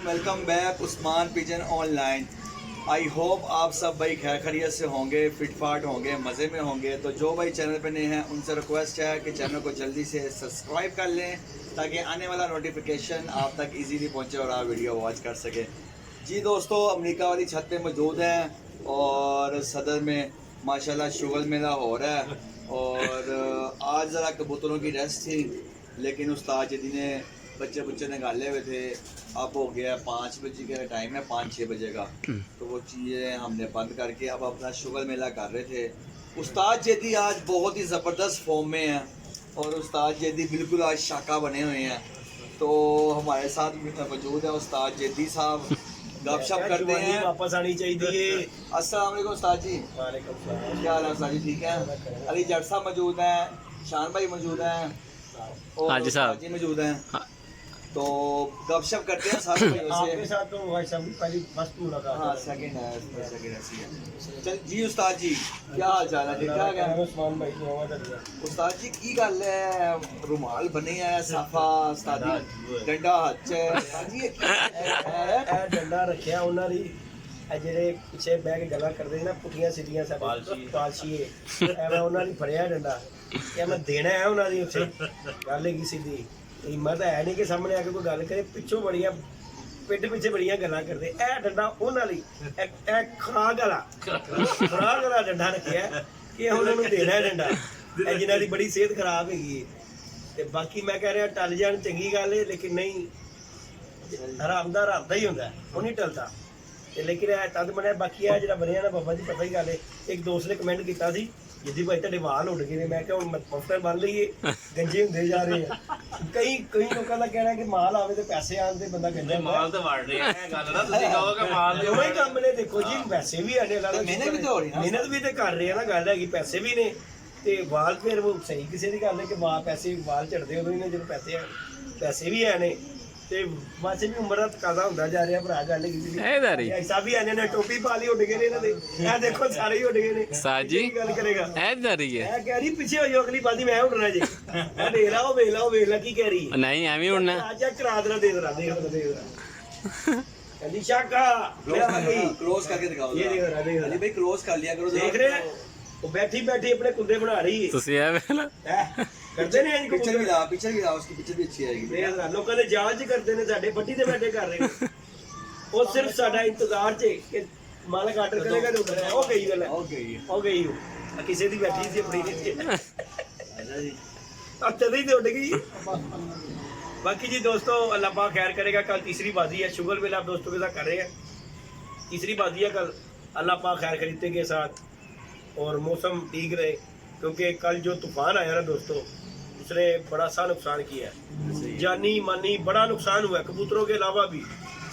Welcome back Usman pigeon online. I hope आप सब भाई खैर खैरियत से होंगे, फिट फाट होंगे, मज़े में होंगे। तो जो भाई चैनल पे नए हैं उनसे रिक्वेस्ट है कि चैनल को जल्दी से सब्सक्राइब कर लें ताकि आने वाला नोटिफिकेशन आप तक इजीली पहुंचे और आप वीडियो वॉच कर सकें। जी दोस्तों, अमेरिका वाली छत पे मौजूद हैं और सदर में माशाल्लाह शुगल मेला हो रहा है। और आज ज़रा कबूतरों की रेस्ट थी, लेकिन उस्ताद जी ने बच्चे निकाले हुए थे। अब हो गया 5 बजे का टाइम है, 5-6 बजे का। तो वो चीज़ें हमने बंद करके अब अपना शुगल मेला कर रहे थे। उस्ताद जेदी आज बहुत ही ज़बरदस्त फॉर्म में हैं और उस्ताद जेदी बिल्कुल आज शाका बने हुए हैं। तो हमारे साथ मौजूद है उस्ताद जेदी साहब, गपशप करते हैं। वापस आनी चाहिए। अस्सलाम वालेकुम उस्ताद जी। क्या हाल है उस्ताद जी? ठीक है। अली जट साहब मौजूद हैं, शान भाई मौजूद हैं और उस्ताद जी मौजूद हैं। तो गपशप करते हैं साथ में आपके साथ तो पहली फर्स्ट मुलाकात। हाँ, सेकंड है। चल जी उस्ताद जी, क्या हाल चाल है? ठीक ठाक है उस्मान भाई की आवाज आ रही है। उस्ताद जी की गल है, रुमाल बने है साफा उस्ताद जी, डंडा हाथ च उस्ताद जी ਇਹ ਡੰਡਾ ਰੱਖਿਆ ਉਹਨਾਂ ਦੀ, ਇਹ ਜਿਹੜੇ ਪਿੱਛੇ ਬਹਿ ਕੇ ਗੱਲਾਂ ਕਰਦੇ ਨਾ ਪੁੱਠੀਆਂ ਸਿੱਧੀਆਂ ਸਾਡੇ ਪਾਲਸ਼ੀਏ, ਐਵੇਂ ਉਹਨਾਂ ਦੀ ਫੜਿਆ ਡੰਡਾ ਕਿ ਮੈਂ ਦੇਣਾ ਹੈ ਉਹਨਾਂ ਦੀ। ਉੱਥੇ ਗੱਲ ਹੈਗੀ ਸਿੱਧੀ, ਹਿੰਮਤ ਹੈ ਨਹੀਂ ਕਿ ਸਾਹਮਣੇ ਆ ਕੇ ਕੋਈ ਗੱਲ ਕਰੇ, ਪਿੱਛੋਂ ਬੜੀਆਂ ਪਿੱਠ ਪਿੱਛੇ ਬੜੀਆਂ ਗੱਲਾਂ ਕਰਦੇ। ਇਹ ਡੰਡਾ ਉਹਨਾਂ ਲਈ, ਇਹ ਖਰਾਕ ਵਾਲਾ ਡੰਡਾ ਰੱਖਿਆ ਕਿ ਹੁਣ ਉਹਨੂੰ ਦੇਣਾ ਹੈ ਡੰਡਾ, ਇਹ ਜਿਨ੍ਹਾਂ ਦੀ ਬੜੀ ਸਿਹਤ ਖਰਾਬ ਹੈਗੀ ਹੈ। ਤੇ ਬਾਕੀ ਮੈਂ ਕਹਿ ਰਿਹਾ ਟਲ ਜਾਣ ਚੰਗੀ ਗੱਲ ਹੈ, ਲੇਕਿਨ ਨਹੀਂ, ਹਰਾਮਦਾਰ ਹਰਾਮਦਾ ਹੀ ਹੁੰਦਾ, ਉਹ ਨਹੀਂ ਟਲਦਾ। ਤੇ ਲੇਕਿਨ ਇਹ ਤਦ ਬਣਿਆ। ਬਾਕੀ ਇਹ ਜਿਹੜਾ ਬਣਿਆ ਨਾ ਬਾਬਾ ਜੀ, ਪਤਾ ਹੀ ਗੱਲ ਹੈ, ਇੱਕ ਦੋਸਤ ਨੇ ਕਮੈਂਟ ਕੀਤਾ ਸੀ ਜਿੱਦੀ ਭਾਈ ਤੁਹਾਡੇ ਵਾਲ ਉੱਡ ਗਏ ਨੇ। ਮੈਂ ਕਿਹਾ ਹੁਣ ਮਫਲਰ ਬੰਨ ਲਈਏ, ਗੰਜੇ ਹੁੰਦੇ ਜਾ ਰਹੇ ਆ। ਕਈ ਲੋਕਾਂ ਦਾ ਕਹਿਣਾ ਕਿ ਮਾਲ ਆਵੇ ਤੇ ਪੈਸੇ ਆਣ ਤੇ ਬੰਦਾ ਗੰਜਾ ਮਾਲ ਤੇ ਵੜ ਰਿਹਾ। ਇਹ ਗੱਲ ਨਾ ਤੁਸੀਂ ਕਹੋ ਕਿ ਮਾਲ ਦੋਵੇਂ ਹੀ ਕੰਮ ਨੇ। ਦੇਖੋ ਜੀ, ਪੈਸੇ ਵੀ ਆਣੇ ਨਾਲ ਮਿਹਨਤ ਵੀ ਤਾਂ ਹੋ ਰਹੀ ਨਾ, ਮਿਹਨਤ ਵੀ ਤੇ ਕਰ ਰਹੇ ਆ ਨਾ। ਗੱਲ ਹੈਗੀ ਪੈਸੇ ਵੀ ਨੇ ਤੇ ਵਾਲ ਫਿਰ ਉਹ ਸਹੀ ਕਿਸੇ ਦੀ ਗੱਲ ਹੈ ਕਿ ਪੈਸੇ ਵਾਲ ਝੜਦੇ ਉਦੋਂ ਹੀ ਨੇ ਜਦੋਂ ਪੈਸੇ ਵੀ ਹੈ ਨੇ। ਤੇ ਬਾਅਦ ਵੀ ਉਮਰ ਦਾ ਤਕਾਜ਼ਾ ਹੁੰਦਾ ਜਾ ਰਿਹਾ ਭਰਾ। ਗੱਲ ਕੀਤੀ ਐਸਾ ਵੀ ਆਨੇ ਨੇ, ਟੋਪੀ ਪਾ ਲਈ ਉੱਡ ਗਏ ਨੇ ਇਹਨਾਂ ਦੇ। ਇਹ ਦੇਖੋ ਸਾਰੇ ਹੀ ਉੱਡ ਗਏ ਨੇ। ਸਾਜੀ ਗੱਲ ਕਰੇਗਾ ਐ ਜਾ ਰਹੀ ਹੈ, ਇਹ ਕਹਿ ਰਹੀ ਪਿੱਛੇ ਹੋਈ ਅਗਲੀ ਬਾਦੀ ਮੈਂ ਉੱਡਣਾ ਜੀ। ਇਹ ਦੇਖ ਲਾ, ਉਹ ਵੇਖ ਲਾ ਕੀ ਕਹਿ ਰਹੀ ਹੈ। ਨਹੀਂ ਐਵੇਂ ਉੱਡਣਾ ਅੱਜ ਕਰਾ ਦੇਣਾ, ਦੇਖ ਲਾ ਕਹਿੰਦੀ ਸ਼ਾਕਾ क्लोज करके दिखाओ। ਇਹ ਦੇਖ ਲਾ अली भाई क्लोज कर लिया करो। ਦੇਖ ਰਹੇ ਉਹ ਬੈਠੀ ਆਪਣੇ ਕੁੰਡੇ ਬਣਾ ਰਹੀ ਹੈ। ਤੁਸੀਂ ਐ ਵੇਲਾ ਕਰਦੇ ਨੇ पिक्चर भी ला उसकी पिक्चर भी अच्छी आएगी। ਲੋਕਾਂ ਦੇ ਜਾਂਚ ਕਰਦੇ ਨੇ, ਸਾਡੇ ਪੱਟੀ ਤੇ ਬੈਠੇ ਕਰ ਰਹੇ ਨੇ। ਉਹ ਸਿਰਫ ਸਾਡਾ ਇੰਤਜ਼ਾਰ 'ਚ ਕਿ ਮਾਲਕ ਆਰਡਰ ਕਰੇਗਾ ਤੇ ਉੱਡਣਾ। ਉਹ ਗਈ ਗੱਲ ਹੈ, ਉਹ ਗਈ ਉਹ ਕਿਸੇ ਦੀ ਬੈਠੀ ਸੀ ਆਪਣੀ अच्छा जी, ਅੱਤੇ ਦੀ ਤੇ ਉੱਡ ਗਈ। बाकी जी दोस्तों, अल्लाह पाक खैर करेगा। कल तीसरी बाजी है, शुगर मेला आप दोस्तों के साथ कर रहे हैं। तीसरी बाजी है कल, अल्लाह पाक खैर खरीदते के साथ और मौसम ठीक रहे, क्योंकि कल जो तूफान आया ना दोस्तों, उसने बड़ा सा नुकसान किया है। जानी मानी बड़ा नुकसान हुआ है। कबूतरों के अलावा भी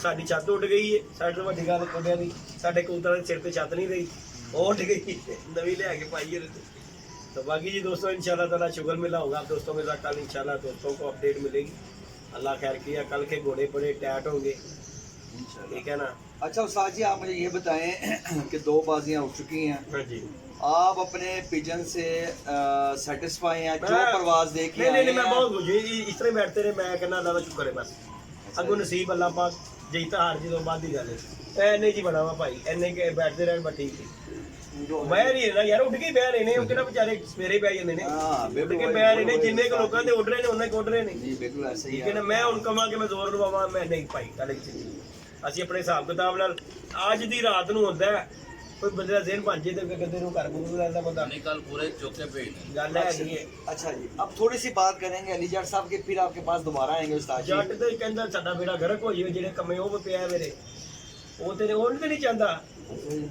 साड़ी छत उड़ गई है। साढ़े तो वड्डी गल कोडिया दी, साढ़े कबूतरों के सिर पे छत नहीं रही, वो उड़ गई नवी लिया के पाई है। तो बाकी जी दोस्तों, इंशाल्लाह ताला शुगर मेला होगा आप दोस्तों के साथ कल। इंशाल्लाह दोस्तों को अपडेट मिलेगी, अल्लाह खैर किया। कल के घोड़े बड़े टाइट होंगे, ठीक है ना। अच्छा उस्ताद जी, आप मुझे ये बताएं कि 2 बाजियां उठ चुकी हैं। हाँ जी, आप अपने पिजन से सेटिस्फाई हैं? जो परवाज देखी नहीं, मैं बहुत खुश हूं। इस तरह बैठते रहे, मैं कहना अल्लाह का शुक्र है बस। अगो नसीब अल्लाह पाक जीता हार जी तो बाद की गल है। एने जी बना वा भाई, एने के बैठते रहे बस ठीक है। बह रही है ना यार, उठ के बह रहे ने, ਉਹ ਕਿਹੜਾ ਵਿਚਾਰੇ ਸਵੇਰੇ ਬਹਿ ਜਾਂਦੇ ਨੇ। हाँ बिल्कुल, ਕਿ ਬਹਿ ਰਹੇ ਨੇ, ਜਿੰਨੇ ਕੁ ਲੋਕਾਂ ਦੇ ਉੱਡ ਰਹੇ ਨੇ ਉਹਨਾਂ ਕੁ ਉੱਡ ਰਹੇ ਨੇ। जी बिल्कुल ऐसे ही ਠੀਕ ਹੈ ਨਾ। ਮੈਂ ਹੁਣ ਕਹਾਂ ਕਿ ਮੈਂ ਜ਼ੋਰ ਲਵਾਵਾਂ, ਮੈਂ ਨਹੀਂ ਭਾਈ। ਗੱਲ ਅਸੀਂ ਆਪਣੇ ਹਿਸਾਬ ਕਿਤਾਬ ਨਾਲ ਅੱਜ ਦੀ ਰਾਤ ਨੂੰ ਹੁੰਦਾ ਹੈ। ਕੋਈ ਬੰਦੇ ਦਾ ਜ਼ਿਹਨ ਬਣ ਜੇ ਤੇ ਕਦੇ ਨੂੰ ਕਰ ਗੁਰੂ ਲੈਂਦਾ ਬੰਦਾ। ਨਹੀਂ ਕੱਲ ਪੂਰੇ ਚੌਕੇ ਭੇਜ ਗੱਲ ਹੈਗੀ ਹੈ। अच्छा जी, अब थोड़ी सी बात करेंगे अली जट साहब के, फिर आपके पास दोबारा आएंगे उस्ताद जी। ਜੱਟ ਤੇ ਕਹਿੰਦਾ ਸਾਡਾ ਬੇੜਾ ਗਰਕ ਹੋਈ ਹੋਏ, ਜਿਹੜੇ ਕੰਮੇ ਉਹ ਪਿਆ ਮੇਰੇ, ਉਹ ਤੇ ਨਹੀਂ ਚਾਹੁੰਦਾ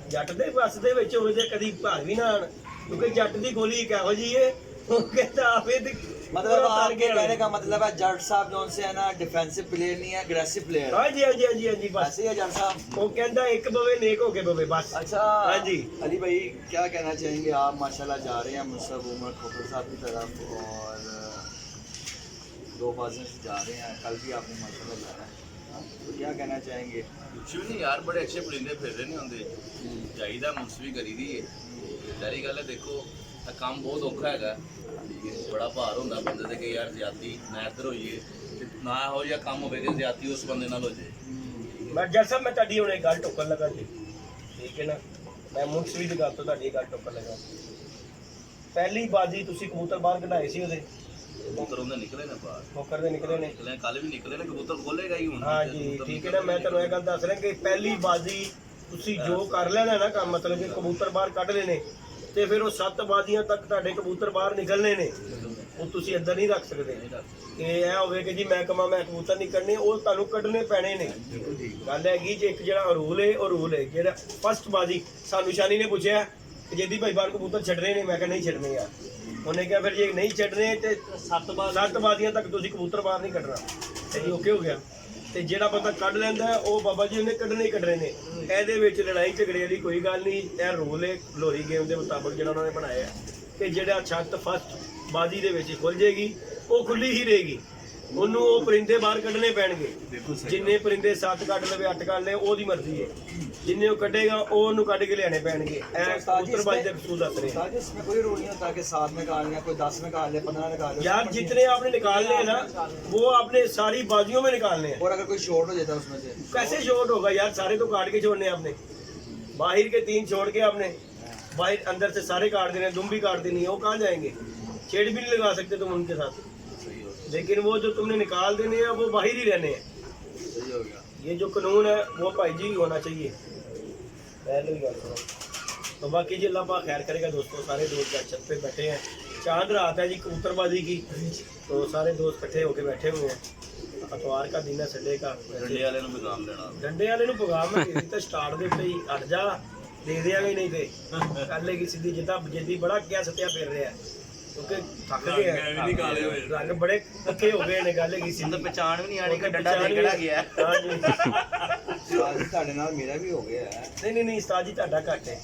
ਜੱਟ ਦੇ ਬਸ ਦੇ ਵਿੱਚ ਹੋਵੇ ਤੇ ਕਦੀ ਭਾਗ ਵੀ ਨਾ ਆਣ, ਕਿਉਂਕਿ ਜੱਟ ਦੀ ਗੋਲੀ ਇੱਕ ਇਹੋ ਜਿਹੀ ਹੈ, ਉਹ ਕਹਿੰਦਾ ਆਵੇ ਤੇ मतलब आपके कहने का मतलब है जट साहब जो से है ना, डिफेंसिव प्लेयर नहीं है, अग्रेसिव प्लेयर। हाँ जी बस ऐसे ही है जट साहब। वो कहता एक बवे नेक होके बवे बस। अच्छा हाँ जी, अली भाई क्या कहना चाहेंगे आप? माशाल्लाह जा रहे हैं मुसब उमर खोखर साहब की तरफ और 2 बाजियों से जा रहे हैं, कल भी आपने माशाल्लाह जाना है, तो क्या कहना चाहेंगे? ਕੁਛ ਵੀ ਨਹੀਂ ਯਾਰ, ਬੜੇ ਅੱਛੇ ਪਰਿੰਦੇ ਫਿਰ ਰਹੇ ਨੇ ਹੁੰਦੇ ਚਾਹੀਦਾ, ਮੁਨਸਵੀ ਕਰੀ ਦੀ ਹੈ। ਸਾਰੀ ਗੱਲ ਹੈ, ਦੇਖੋ ਇਹ ਕੰਮ ਬਹੁਤ ਔਖਾ ਹੈਗਾ, ਬੜਾ ਭਾਰ ਹੁੰਦਾ ਬੰਦੇ ਤੇ ਕਿ ਯਾਰ ਜ਼ਿਆਦੀ ਨਾ ਇੱਧਰ ਹੋਈਏ, ਨਾ ਇਹੋ ਜਿਹਾ ਕੰਮ ਹੋਵੇ ਕਿ ਜ਼ਿਆਦੀ ਉਸ ਬੰਦੇ ਨਾਲ ਹੋ ਜਾਏ। ਮੈਂ ਜੱਜ ਸਾਹਿਬ ਮੈਂ ਤੁਹਾਡੀ ਹੁਣ ਇੱਕ ਗੱਲ ਟੋਕਣ ਲੱਗਾ ਜੀ, ਠੀਕ ਹੈ ਨਾ, ਮੈਂ ਮੁਨਸਵੀ ਦੀ ਗੱਲ ਤੋਂ ਤੁਹਾਡੀ ਗੱਲ ਟੋਕਣ ਲੱਗਾ। ਪਹਿਲੀ ਬਾਜੀ ਤੁਸੀਂ ਕਬੂਤਰ ਬਾਹਰ ਕਢਾਏ ਸੀ ਉਹਦੇ, ਕਬੂਤਰ ਉਹਦੇ ਨਿਕਲੇ ਨੇ ਬਾਹਰ, ਮੋਕਰ ਦੇ ਨਿਕਲੇ ਨੇ, ਨਿਕਲੇ ਕੱਲ ਵੀ ਨਿਕਲੇ ਨੇ, ਕਬੂਤਰ ਖੋਲੇਗਾ ਹੀ ਹੁਣ। ਹਾਂ ਜੀ ਠੀਕ ਹੈ ਨਾ, ਮੈਂ ਤੁਹਾਨੂੰ ਇਹ ਗੱਲ ਦੱਸ ਰਿਹਾ ਕਿ ਪਹਿਲੀ ਬਾਜੀ ਤੁਸੀਂ ਜੋ ਕਰ ਲੈਣਾ ਨਾ ਕੰਮ, ਮਤਲਬ ਕਿ ਕਬੂਤਰ ਬਾਹਰ ਕੱਢ ਲੈਣੇ, ਤੇ ਫਿਰ ਉਹ 7 ਬਾਜ਼ੀਆਂ ਤੱਕ ਤੁਹਾਡੇ ਕਬੂਤਰ ਬਾਹਰ ਨਿਕਲਣੇ ਨੇ, ਉਹ ਤੁਸੀਂ ਅੰਦਰ ਨਹੀਂ ਰੱਖ ਸਕਦੇ। ਕਿ ਇਹ ਹੋਵੇ ਕਿ ਜੀ ਮੈਂ ਕਮਾ ਮੈਂ ਕਬੂਤਰ ਨਹੀਂ ਕੱਢਣੇ, ਉਹ ਤੁਹਾਨੂੰ ਕੱਢਣੇ ਪੈਣੇ ਨੇ। ਗੱਲ ਹੈਗੀ ਜੇ ਇੱਕ ਜਿਹੜਾ ਰੂਲ ਹੈ ਉਹ ਰੂਲ ਹੈ। ਜਿਹੜਾ ਫਸਟ ਬਾਜ਼ੀ ਸਾਨੂੰ ਸ਼ਾਨੀ ਨੇ ਪੁੱਛਿਆ ਕਿ ਜੇਦੀ ਭਾਈ ਬਾਹਰ ਕਬੂਤਰ ਛੱਡਣੇ ਨੇ, ਮੈਂ ਕਿਹਾ ਨਹੀਂ ਛੱਡਣੇ ਯਾਰ। ਉਹਨੇ ਕਿਹਾ ਫਿਰ ਜੇ ਨਹੀਂ ਛੱਡਣੇ ਤੇ 7 ਬਾਜ਼ੀਆਂ ਤੱਕ ਤੁਸੀਂ ਕਬੂਤਰ ਬਾਹਰ ਨਹੀਂ ਕੱਢਣਾ। ਤੇ ਜੀ ਓਕੇ ਹੋ ਗਿਆ। ਤੇ ਜਿਹੜਾ ਬੰਦਾ ਕੱਢ ਲੈਂਦਾ ਹੈ, ਉਹ ਬਾਬਾ ਜੀ ਉਹਨੇ ਕੱਢਣੇ ਹੀ ਕੱਢਣੇ ਨੇ। ਇਹਦੇ ਵਿੱਚ ਲੜਾਈ ਝਗੜੇ ਵਾਲੀ ਕੋਈ ਗੱਲ ਨਹੀਂ। ਇਹ ਰੂਲ ਹੈ ਲੋਰੀ ਗੇਮ ਦੇ ਮੁਤਾਬਕ ਜਿਹੜਾ ਉਹਨਾਂ ਨੇ ਬਣਾਇਆ ਕਿ ਜਿਹੜਾ ਛੱਤ ਫਸਟ ਬਾਜ਼ੀ ਦੇ ਵਿੱਚ ਖੁੱਲ ਜਾਏਗੀ ਉਹ ਖੁੱਲੀ ਹੀ ਰਹੇਗੀ। ਉਹਨੂੰ ਉਹ ਪਰਿੰਦੇ ਬਾਹਰ ਕੱਢਣੇ ਪੈਣਗੇ। ਜਿੰਨੇ ਪਰਿੰਦੇ 7 ਕੱਢ ਲਵੇ 8 ਕੱਢ ਲਏ ਉਹਦੀ ਮਰਜ਼ੀ ਹੈ। ਜਿੰਨੇ ਉਹ ਕੱਢੇਗਾ ਉਹ ਉਹਨੂੰ ਕੱਢ ਕੇ ਲਿਆਣੇ ਪੈਣਗੇ। ਇਹ ਕਬੂਤਰ ਬਾਜੀ ਦੇ ਅਸੂਲ ਦੱਸ ਰਹੇ हैं। इसमें कोई रूल नहीं होता कि 7 निकाल लिया, कोई 10 निकाल लिया, 15 निकाल लिया। यार जितने आपने निकालने हैं ना वो आपने सारी बाजियों में निकालने हैं। और अगर कोई शॉर्ट हो जाता है उसमें से कैसे शॉर्ट होगा यार, सारे तो काट के छोड़ने हैं आपने। बाहर के 3 छोड़ के आपने बाहर अंदर से सारे काट देने, दुम भी काट देनी है, वो कहाँ जाएंगे? छेड़ भी नहीं लगा सकते तुम उनके साथ। लेकिन वो जो तुमने निकाल देने हैं वो बाहर ही रहने हैं। सही हो गया। ये जो कानून है वो भाई जी होना चाहिए। पहले ही बात करो तो बाकी जी अल्लाह पाक खैर करेगा। दोस्तों सारे दोस्त छत पे बैठे हैं, चांद रात है जी कबूतरबाजी की, तो सारे दोस्त इकट्ठे होके बैठे हुए हैं। अतवार का दिन है, संडे का। ਡੰਡੇ ਵਾਲੇ ਨੂੰ ਪੈਗਾਮ ਦੇਣਾ। डंडे वाले ਨੂੰ पैगाम मैं दे ਦਿੱਤਾ स्टार्ट ਦੇ ਉੱਤੇ ਹੀ, ਹਟ ਜਾ ਦੇ ਦਿਆਂਗੇ ਨਹੀਂ ਤੇ ਕੱਲੇ ਕੀ ਸਿੱਧੀ ਜਿੱਦਾਂ ਜਿੱਦੀ ਬੜਾ ਕਿਆ ਸੱਤਿਆ ਫਿਰ ਰਿਹਾ ਕਿਉਂਕਿ ਥੱਕ ਗਏ ਆ, ਰੰਗ ਬੜੇ ਪੱਕੇ ਹੋ ਗਏ ਨੇ। ਗੱਲ ਕੀ ਸਿੱਧੀ ਪਛਾਣ ਵੀ ਨਹੀਂ ਆਣੀ ਕਿ ਡੰਡਾ ਦੇ ਕਿਹੜਾ ਗਿਆ। ਹਾਂ ਜੀ साल ਤੁਹਾਡੇ ਨਾਲ ਮੇਰਾ ਵੀ ਹੋ ਗਿਆ ਹੈ। ਨਹੀਂ ਨਹੀਂ ਉਸਤਾਦ ਜੀ ਤੁਹਾਡਾ ਘੱਟ ਹੈ।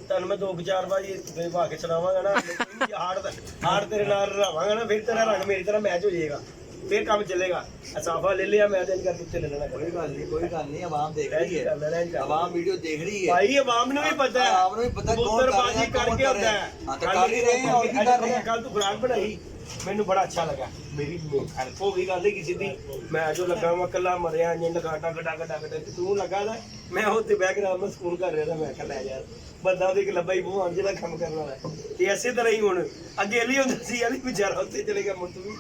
ਤੁਹਾਨੂੰ ਮੈਂ 2-4 ਵਾਰੀ ਵਾ ਕੇ ਸੁਣਾਵਾਂਗਾ ਨਾ, ਹਾੜ ਤੇਰੇ ਨਾਲ ਰਹਾਵਾਂਗਾ ਨਾ, ਫਿਰ ਤੇਰਾ ਰੰਗ ਮੇਰੀ ਤਰ੍ਹਾਂ ਮੈਚ ਹੋ ਜਾਏਗਾ, ਫਿਰ ਕੰਮ ਚੱਲੇਗਾ। ਅਸਾਫਾ ਲੈ ਲਿਆ ਮੈਂ ਦਿਨ ਕਰਕੇ ਉੱਤੇ ਲੈ ਲੈਣਾ। कोई गल नहीं आवाम देख रही है, आवाम वीडियो देख रही है भाई आवाम ਨੂੰ ਵੀ ਪਤਾ ਹੈ, आवाम ਨੂੰ ਵੀ ਪਤਾ ਕੌਣ ਕਰ ਰਿਹਾ ਕਬੂਤਰਬਾਜ਼ੀ ਕਰਕੇ ਹੁੰਦਾ ਹੈ। ਹਾਂ ਤਾਂ ਕਰ ਹੀ ਰਹੇ हैं और ਕੀ ਕਰ ਰਹੇ हैं। ਕੱਲ ਤੂੰ ਖੁਰਾਕ ਬਣਾਈ, ਮੈਨੂੰ ਬੜਾ ਅੱਛਾ ਲੱਗਾ, ਮੇਰੀ ਹੈਲਪ ਹੋ ਗਈ। ਗੱਲ ਹੀ ਕਿਸੇ ਦੀ ਮੈਂ ਜੋ ਲੱਗਾ ਮੈਂ ਕੱਲਾ ਮਰਿਆ ਜਿੰਨ ਘਾਟਾ ਘਟਾ ਘਟਾ ਘਟਾ ਤੂੰ ਲੱਗਾ ਦਾ ਮੈਂ ਉੱਤੇ ਬਹਿ ਕੇ ਆਰਾਮ ਨਾਲ ਸਕੂਨ ਕਰ ਰਿਹਾ ਤਾਂ ਮੈਂ ਕਿਹਾ ਲੈ ਯਾਰ ਬੰਦਾ ਉਹਦੇ ਇੱਕ ਲੱਭਾ ਹੀ ਬਹੁਤ ਜਿਹੜਾ ਕੰਮ ਕਰਨ ਵਾਲਾ। ਤੇ ਇਸੇ ਤਰ੍ਹਾਂ ਹੀ ਹੁਣ ਅੱਗੇ ਲਈ ਹੁੰਦਾ ਸੀ ਯਾਰ ਵਿਚਾਰਾ ਉੱਤੇ ਚਲੇ ਗਿਆ ਮੁੰਤ ਵੀ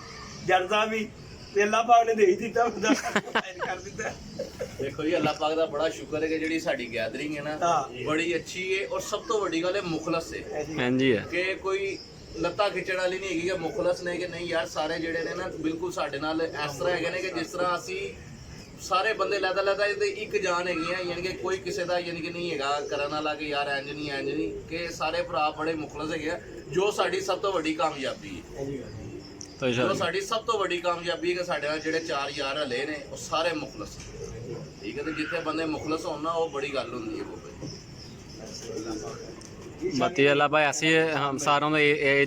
ਜੜ ਸਾਹਿਬ ਵੀ ਤੇ ਅੱਲਾਹ ਪਾਕ ਨੇ ਦੇ ਹੀ ਦਿੱਤਾ ਬੰਦਾ ਕਰ ਦਿੱਤਾ। ਦੇਖੋ ਜੀ ਅੱਲਾਹ ਪਾਕ ਦਾ ਬੜਾ ਸ਼ੁਕਰ ਹੈ ਕਿ ਜਿਹੜੀ ਸਾਡੀ ਗੈਦਰਿੰਗ ਹੈ ਨਾ ਬੜੀ ਅੱਛੀ ਹੈ, ਔਰ ਸਭ ਤੋਂ ਵੱਡੀ ਗੱਲ ਹੈ ਮੁਖਲਸ ਹੈ। ਹਾਂਜੀ ਹੈ ਕਿ ਕੋਈ ਲੱਤਾਂ ਖਿੱਚਣ ਵਾਲੀ ਨਹੀਂ ਹੈਗੀ ਕਿ ਮੁਖਲਸ ਨੇ ਕਿ ਨਹੀਂ ਯਾਰ ਸਾਰੇ ਜਿਹੜੇ ਨੇ ਨਾ ਬਿਲਕੁਲ ਸਾਡੇ ਨਾਲ ਇਸ ਤਰ੍ਹਾਂ ਹੈਗੇ ਨੇ ਕਿ ਜਿਸ ਤਰ੍ਹਾਂ ਅਸੀਂ ਸਾਰੇ ਬੰਦੇ ਲੈਦਾ ਲੈਦਾ ਇਹਦੇ ਇੱਕ ਜਾਨ ਹੈਗੀ ਆ, ਯਾਨੀ ਕਿ ਕੋਈ ਕਿਸੇ ਦਾ ਯਾਨੀ ਕਿ ਨਹੀਂ ਹੈਗਾ ਕਰਨ ਵਾਲਾ ਕਿ ਯਾਰ ਇੰਜ ਨਹੀਂ ਕਿ ਸਾਰੇ ਭਰਾ ਬੜੇ ਮੁਖਲਸ ਹੈਗੇ ਆ, ਜੋ ਸਾਡੀ ਸਭ ਤੋਂ ਵੱਡੀ ਕਾਮਯਾਬੀ ਹੈ। ਜੋ ਸਾਡੀ ਸਭ ਤੋਂ ਵੱਡੀ ਕਾਮਯਾਬੀ ਹੈ ਕਿ ਸਾਡੇ ਨਾਲ ਜਿਹੜੇ 4 ਯਾਰ ਹਲੇ ਨੇ ਉਹ ਸਾਰੇ ਮੁਖਲਸ, ਠੀਕ ਹੈ। ਤੇ ਜਿੱਥੇ ਬੰਦੇ ਮੁਖਲਸ ਹੋਣ ਨਾ ਉਹ ਬੜੀ ਗੱਲ ਹੁੰਦੀ ਹੈ। बाती अल्लाह भाई ऐसी हम सारों ने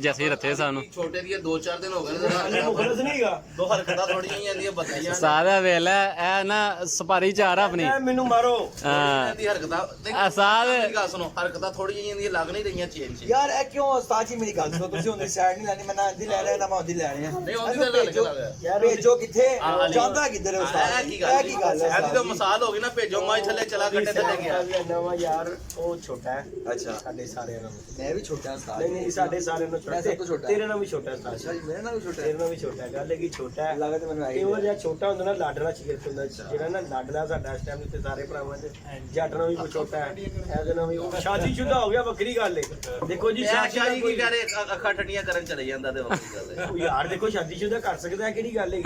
जैसे ही रखे सानू ਛੋਟੇ ਦੀ 2-4 ਦਿਨ ਹੋ ਗਏ ਮੁਖਲਸ ਨਹੀਂ ਹੈਗਾ। ਦੋ ਹਰਕਤਾਂ ਥੋੜੀਆਂ ਹੀ ਜਾਂਦੀਆਂ ਬੱਦੀਆਂ सादा वेला ए ना सपारी चार अपनी ਮੈਨੂੰ ਮਾਰੋ हाँ ਦੀ ਹਰਕਤਾਂ आसाद ਮੇਰੀ ਗੱਲ ਸੁਣੋ, ਹਰਕਤਾਂ ਥੋੜੀਆਂ ਹੀ ਜਾਂਦੀਆਂ ਲੱਗ ਨਹੀਂ ਰਹੀਆਂ ਚੇਂਜ ਯਾਰ ਇਹ ਕਿਉਂ ਉਸਤਾਦ ਜੀ ਮੇਰੀ ਗੱਲ ਸੁਣੋ, ਤੁਸੀਂ ਉਹਦੀ ਸਾਈਡ ਨਹੀਂ ਲੈਣੀ, ਮੈਂ ਨਾ ਇਹਦੀ ਲੈ ਰਿਹਾ ਨਾ ਮੈਂ ਉਹਦੀ ਲੈ ਰਿਹਾ। ਨਹੀਂ ਉਹਦੀ ਤਾਂ ਲੱਗ ਲੱਗਾ ਯਾਰ ਭੇਜੋ ਕਿੱਥੇ ਜਾਂਦਾ ਕਿੱਧਰ ਹੈ ਉਸਤਾਦ? ਇਹ ਕੀ ਗੱਲ ਹੈ ਇਹਦੀ ਤਾਂ ਮਿਸਾਲ ਹੋ ਗਈ ਨਾ, ਭੇਜੋ ਮਾਈ ਥੱਲੇ ਚਲਾ ਗੱਡੇ ਥੱਲੇ ਗਿਆ। ਨਵਾਂ ਯਾਰ ਉਹ ਛੋਟਾ ਹੈ ਅੱਛਾ ਸਾਡੇ ਸਾਰਿਆਂ ਨਾਲੋਂ। ਮੈਂ ਵੀ ਛੋਟਾ ਉਸਤਾਦ। ਨਹੀਂ ਨਹੀਂ ਸਾਡੇ ਸਾਰਿਆਂ ਨਾਲੋਂ ਮੈਂ ਸਭ ਤੋਂ ਛੋਟਾ, ਛੋਟਾ। ਤੇਰੇ ਨਾਲੋਂ ਵੀ ਛੋਟਾ ਹੈ ਉਸਤਾਦ। ਅੱਛਾ ਜੀ ਮੇਰੇ ਨਾਲ ਵੀ ਛੋਟਾ ਤੇਰੇ ਹੈ। ਨਾਲੋਂ ਵੀ ਛੋਟਾ ਹੈ। ਗੱਲ ਹੈ ਕਿ ਛੋਟਾ ਹੈ ਲੱਗਦਾ ਮੈਨੂੰ ਆਈ ਤੇ ਉਹ ਜਿਹੜਾ ਛੋਟਾ ਹੁੰਦਾ ਨਾ ਲਾਡਲਾ ਸ਼ਰੀਫ ਹੁੰਦਾ, ਜਿਹੜਾ ਨਾ ਲਾਡਲਾ ਸਾਡਾ ਇਸ ਟਾਈਮ ਤੇ ਸਾਰੇ ਭਰਾਵਾਂ ਚ ਜੱਟ ਨਾਲੋਂ ਵੀ ਕੋਈ ਛੋਟਾ ਹੈ, ਇਹਦੇ ਨਾਲ ਵੀ ਉਹ ਸ਼ਾਦੀशुदा ਹੋ ਗਿਆ, ਵੱਖਰੀ ਗੱਲ ਹੈ। ਦੇਖੋ ਜੀ ਸ਼ਾਦੀ ਕੀ ਕਰੇ, ਅੱਖਾਂ ਠੰਡੀਆਂ ਕਰਨ ਚਲੇ ਜਾਂਦਾ ਤੇ ਹੋਰ ਕੀ ਗੱਲ ਹੈ। ਉਹ ਯਾਰ ਦੇਖੋ ਸ਼ਾਦੀशुदा ਕਰ ਸਕਦਾ ਹੈ, ਕਿਹੜੀ ਗੱਲ ਹੈ।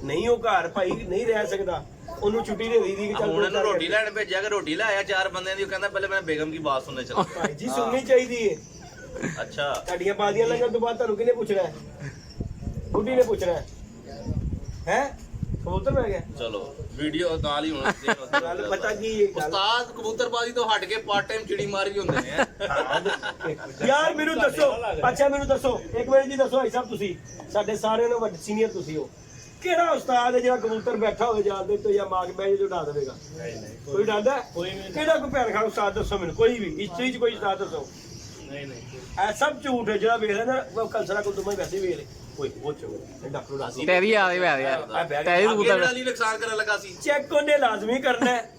ਨਹੀਂ ਉਹ ਘਰ ਭਾਈ ਨਹੀਂ ਰਹਿ ਸਕਦਾ, ਉਹਨੂੰ ਛੁੱਟੀ ਦੇ ਦੀ ਕਿ ਚੱਲ ਹੁਣ ਇਹਨੂੰ ਰੋਟੀ ਲੈਣ ਭੇਜਿਆ ਕਿ ਰੋਟੀ ਲੈ ਆਇਆ 4 ਬੰਦਿਆਂ ਦੀ, ਉਹ ਕਹਿੰਦਾ ਪਹਿਲੇ ਮੈਂ ਬੇਗਮ ਦੀ ਬਾਤ ਸੁਣਨੇ ਚਲਾ। ਭਾਈ ਜੀ ਸੁਣਨੀ ਚਾਹੀਦੀ ਹੈ। ਅੱਛਾ ਤੁਹਾਡੀਆਂ ਬਾਜ਼ੀਆਂ ਲੱਗਣ ਤੋਂ ਬਾਅਦ ਤੁਹਾਨੂੰ ਕਿਹਨੇ ਪੁੱਛਣਾ ਹੈ? ਬੁੱਢੀ ਨੇ ਪੁੱਛਣਾ ਹੈ। ਹੈ ਕਬੂਤਰ ਪੈ ਗਿਆ। ਚਲੋ ਵੀਡੀਓ ਨਾਲ ਹੀ ਹੁਣ ਗੱਲ ਪਤਾ ਕੀ ਹੈ ਗੱਲ ਉਸਤਾਦ ਕਬੂਤਰਬਾਜ਼ੀ ਤੋਂ ਹਟ ਕੇ ਪਾਰਟ ਟਾਈਮ ਚਿੜੀ ਮਾਰ ਵੀ ਹੁੰਦੇ ਨੇ। ਯਾਰ ਮੈਨੂੰ ਦੱਸੋ, ਅੱਛਾ ਮੈਨੂੰ ਦੱਸੋ ਇੱਕ ਮਿੰਟ ਜੀ, ਦੱਸੋ ਭਾਈ ਸਾਹਿਬ ਤੁਸੀਂ ਸਾਡੇ ਸਾਰਿਆਂ ਨਾਲੋਂ ਵੱਡੇ ਸੀਨੀਅਰ ਤੁਸੀਂ ਹੋ, ਕਿਹੜਾ ਉਸਤਾਦ ਹੈ ਜਿਹੜਾ ਕਬੂਤਰ ਬੈਠਾ ਹੋਵੇ ਜਾਲ ਦੇ ਉੱਤੇ ਜਾਂ ਮਾਗ ਬੈਜ ਤੇ ਉਡਾ ਦੇਵੇਗਾ? ਕੋਈ ਡਰਦਾ? ਕਿਹੜਾ ਕੋਈ ਭੈਣ ਖਾਨ ਉਸਤਾਦ ਦੱਸੋ ਮੈਨੂੰ, ਕੋਈ ਵੀ ਇਸ ਚੀਜ਼ ਕੋਈ ਉਸਤਾਦ ਦੱਸੋ। ਇਹ ਸਭ ਝੂਠ ਹੈ ਜਿਹੜਾ ਵੇਖ ਲੈਂਦਾ ਉਹ ਕਲਸਰਾ ਕੋਲ ਤੁਮੇ ਵੈਸੇ ਵੇਖ ਲੈ ਓਏ ਬਹੁਤ ਚੰਗਾ ਡਾਕਟਰ ਦੱਸ ਤੇਰੀ ਆ ਰਹੀ ਵੈ ਯਾਰ ਤੇਰੀ ਅੱਗੇ ਕਬੂਤਰ ਜਿਹੜਾ ਲਈ ਨੁਕਸਾਨ ਕਰਨ ਲੱਗਾ ਸੀ ਚੈੱਕ ਉਹਨੇ ਲਾਜ਼ਮੀ ਕਰਨਾ ਹੈ,